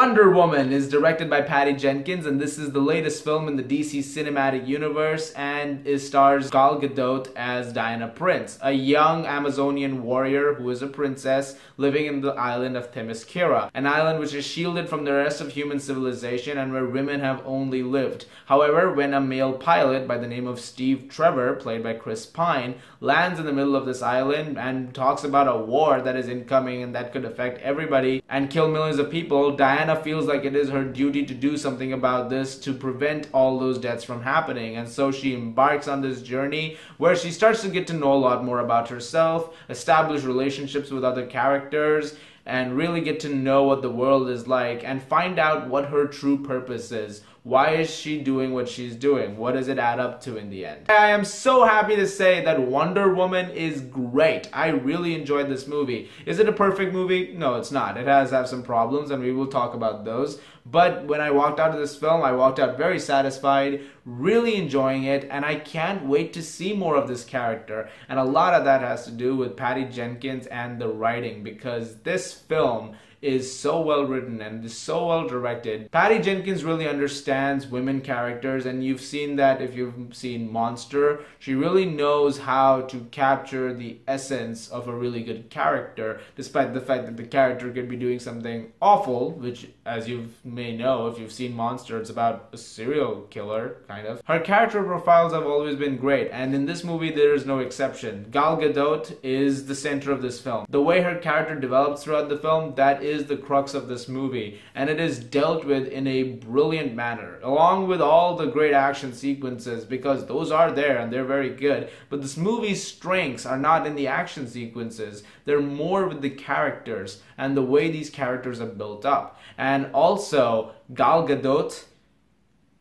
Wonder Woman is directed by Patty Jenkins, and this is the latest film in the DC cinematic universe, and it stars Gal Gadot as Diana Prince, a young Amazonian warrior who is a princess living in the island of Themyscira, an island which is shielded from the rest of human civilization and where women have only lived. However, when a male pilot by the name of Steve Trevor, played by Chris Pine, lands in the middle of this island and talks about a war that is incoming and that could affect everybody and kill millions of people, Diana feels like it is her duty to do something about this to prevent all those deaths from happening. And so she embarks on this journey where she starts to get to know a lot more about herself, establish relationships with other characters, and really get to know what the world is like and find out what her true purpose is. Why is she doing what she's doing? What does it add up to in the end? I am so happy to say that Wonder Woman is great. I really enjoyed this movie. Is it a perfect movie? No, it's not. It has some problems, and we will talk about those. But when I walked out of this film, I walked out very satisfied, really enjoying it, and I can't wait to see more of this character. And a lot of that has to do with Patty Jenkins and the writing, because this film is so well written and is so well directed. Patty Jenkins really understands women characters, and you've seen that if you've seen Monster. She really knows how to capture the essence of a really good character, despite the fact that the character could be doing something awful, which, as you may know, if you've seen Monster, it's about a serial killer, kind of. Her character profiles have always been great, and in this movie there is no exception. Gal Gadot is the center of this film. The way her character develops throughout the film, that is the crux of this movie, and it is dealt with in a brilliant manner, along with all the great action sequences, because those are there and they're very good. But this movie's strengths are not in the action sequences, they're more with the characters and the way these characters are built up. And also, Gal Gadot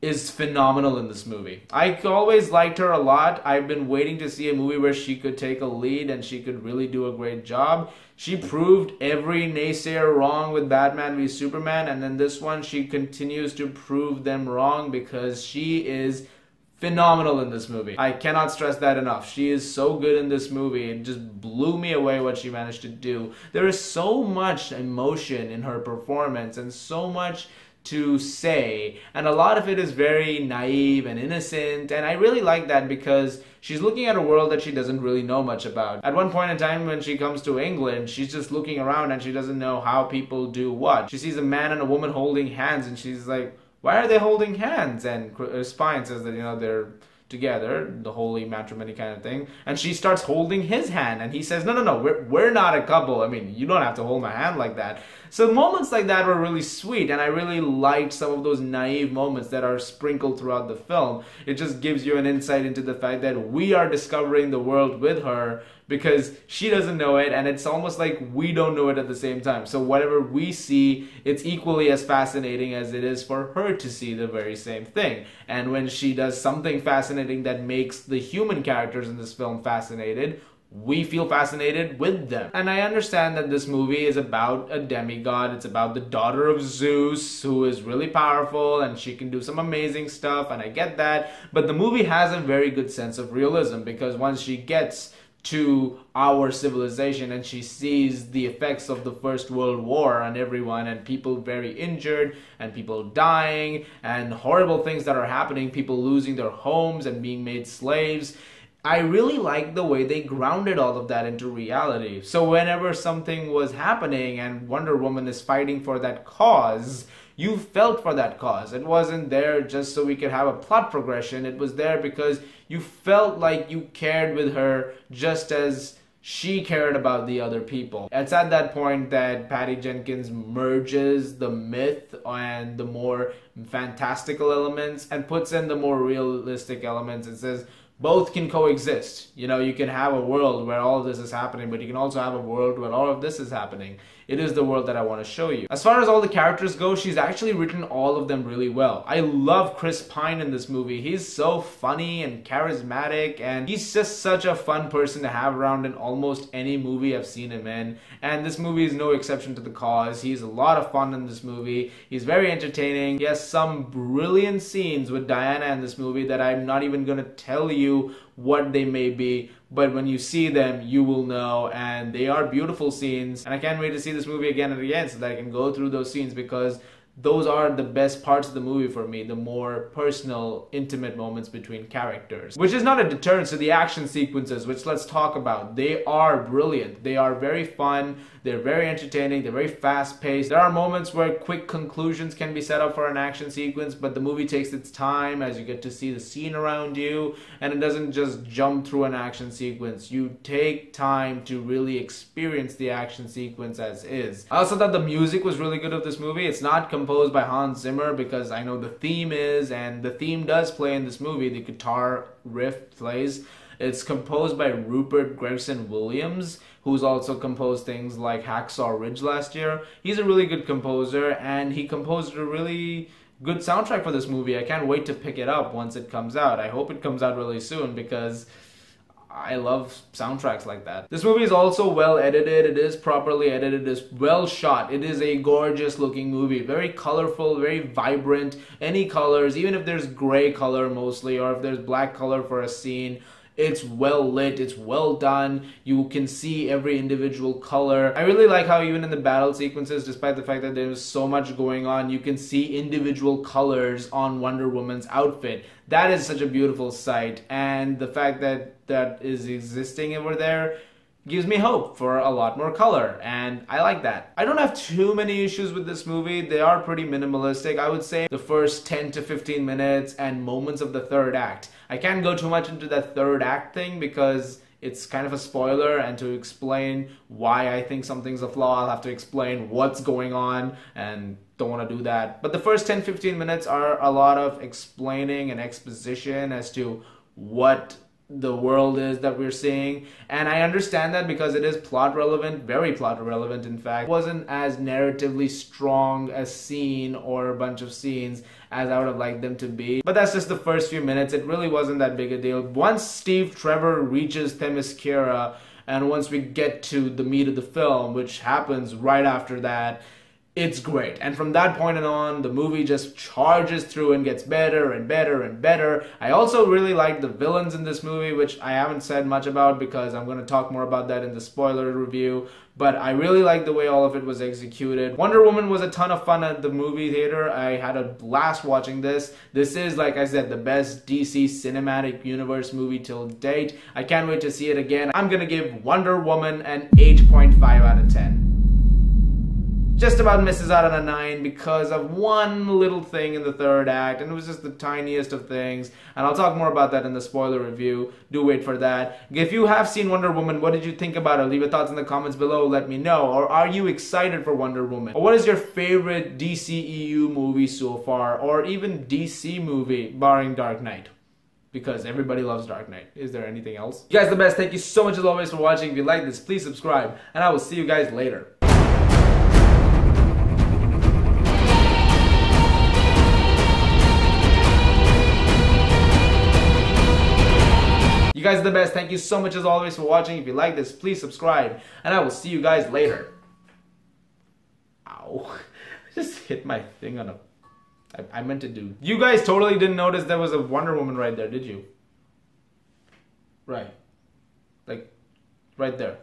is phenomenal in this movie. I always liked her a lot. I've been waiting to see a movie where she could take a lead and she could really do a great job. She proved every naysayer wrong with Batman v Superman, and then this one she continues to prove them wrong because she is phenomenal in this movie. I cannot stress that enough. She is so good in this movie. It just blew me away what she managed to do. There is so much emotion in her performance and so much to say, and a lot of it is very naive and innocent, and I really like that because she's looking at a world that she doesn't really know much about. At one point in time when she comes to England, she's just looking around and she doesn't know how people do what. She sees a man and a woman holding hands and she's like, why are they holding hands? And Spine says that, you know, they're together, the holy matrimony kind of thing, and she starts holding his hand and he says, no, we're not a couple. I mean, you don't have to hold my hand like that. So moments like that were really sweet, and I really liked some of those naive moments that are sprinkled throughout the film. It just gives you an insight into the fact that we are discovering the world with her because she doesn't know it, and it's almost like we don't know it at the same time. So whatever we see, it's equally as fascinating as it is for her to see the very same thing. And when she does something fascinating that makes the human characters in this film fascinated, we feel fascinated with them. And I understand that this movie is about a demigod. It's about the daughter of Zeus, who is really powerful and she can do some amazing stuff, and I get that. But the movie has a very good sense of realism, because once she gets to our civilization and she sees the effects of the First World War on everyone, and people very injured and people dying and horrible things that are happening, people losing their homes and being made slaves, I really like the way they grounded all of that into reality. So whenever something was happening and Wonder Woman is fighting for that cause, you felt for that cause. It wasn't there just so we could have a plot progression. It was there because you felt like you cared with her just as she cared about the other people. It's at that point that Patty Jenkins merges the myth and the more fantastical elements and puts in the more realistic elements and says, both can coexist. You know, you can have a world where all of this is happening, but you can also have a world where all of this is happening. It is the world that I want to show you. As far as all the characters go, she's actually written all of them really well. I love Chris Pine in this movie. He's so funny and charismatic, and he's just such a fun person to have around in almost any movie I've seen him in. And this movie is no exception to the cause. He's a lot of fun in this movie. He's very entertaining. He has some brilliant scenes with Diana in this movie that I'm not even going to tell you what they may be, but when you see them, you will know, and they are beautiful scenes. And I can't wait to see this movie again and again so that I can go through those scenes, because those are the best parts of the movie for me, the more personal, intimate moments between characters. Which is not a deterrent to the action sequences, which let's talk about. They are brilliant. They are very fun. They're very entertaining. They're very fast-paced. There are moments where quick conclusions can be set up for an action sequence, but the movie takes its time as you get to see the scene around you, and it doesn't just jump through an action sequence. You take time to really experience the action sequence as is. I also thought the music was really good of this movie. It's not composed by Hans Zimmer, because I know the theme is, and the theme does play in this movie. The guitar riff plays. It's composed by Rupert Gregson-Williams, who's also composed things like Hacksaw Ridge last year. He's a really good composer, and he composed a really good soundtrack for this movie. I can't wait to pick it up once it comes out. I hope it comes out really soon, because I love soundtracks like that. This movie is also well edited. It is properly edited. It is well shot. It is a gorgeous looking movie. Very colorful, very vibrant. Any colors, even if there's gray color mostly, or if there's black color for a scene, it's well lit, it's well done. You can see every individual color. I really like how even in the battle sequences, despite the fact that there's so much going on, you can see individual colors on Wonder Woman's outfit. That is such a beautiful sight, and the fact that that is existing over there gives me hope for a lot more color, and I like that. I don't have too many issues with this movie. They are pretty minimalistic. I would say the first 10 to 15 minutes and moments of the third act. I can't go too much into that third act thing because it's kind of a spoiler, and to explain why I think something's a flaw, I'll have to explain what's going on, and don't want to do that. But the first 10-15 minutes are a lot of explaining and exposition as to what the world is that we're seeing, and I understand that because it is plot relevant, very plot relevant in fact. It wasn't as narratively strong a scene or a bunch of scenes as I would have liked them to be, but that's just the first few minutes. It really wasn't that big a deal. Once Steve Trevor reaches Themyscira, and once we get to the meat of the film, which happens right after that, it's great. And from that point on, the movie just charges through and gets better and better and better. I also really like the villains in this movie, which I haven't said much about because I'm going to talk more about that in the spoiler review. But I really like the way all of it was executed. Wonder Woman was a ton of fun at the movie theater. I had a blast watching this. This is, like I said, the best DC Cinematic Universe movie till date. I can't wait to see it again. I'm going to give Wonder Woman an 8.5 out of 10. Just about misses out on a 9 because of one little thing in the third act, and it was just the tiniest of things, and I'll talk more about that in the spoiler review. Do wait for that. If you have seen Wonder Woman, what did you think about it? Leave your thoughts in the comments below, let me know. Or are you excited for Wonder Woman? Or what is your favorite DCEU movie so far, or even DC movie barring Dark Knight? Because everybody loves Dark Knight. Is there anything else? You guys are the best. Thank you so much as always for watching. If you like this, please subscribe, and I will see you guys later. You guys are the best. Thank you so much as always for watching. If you like this, please subscribe, and I will see you guys later. Ow. I just hit my thing on a... I meant to do... You guys totally didn't notice there was a Wonder Woman right there, did you? Right. Like, right there.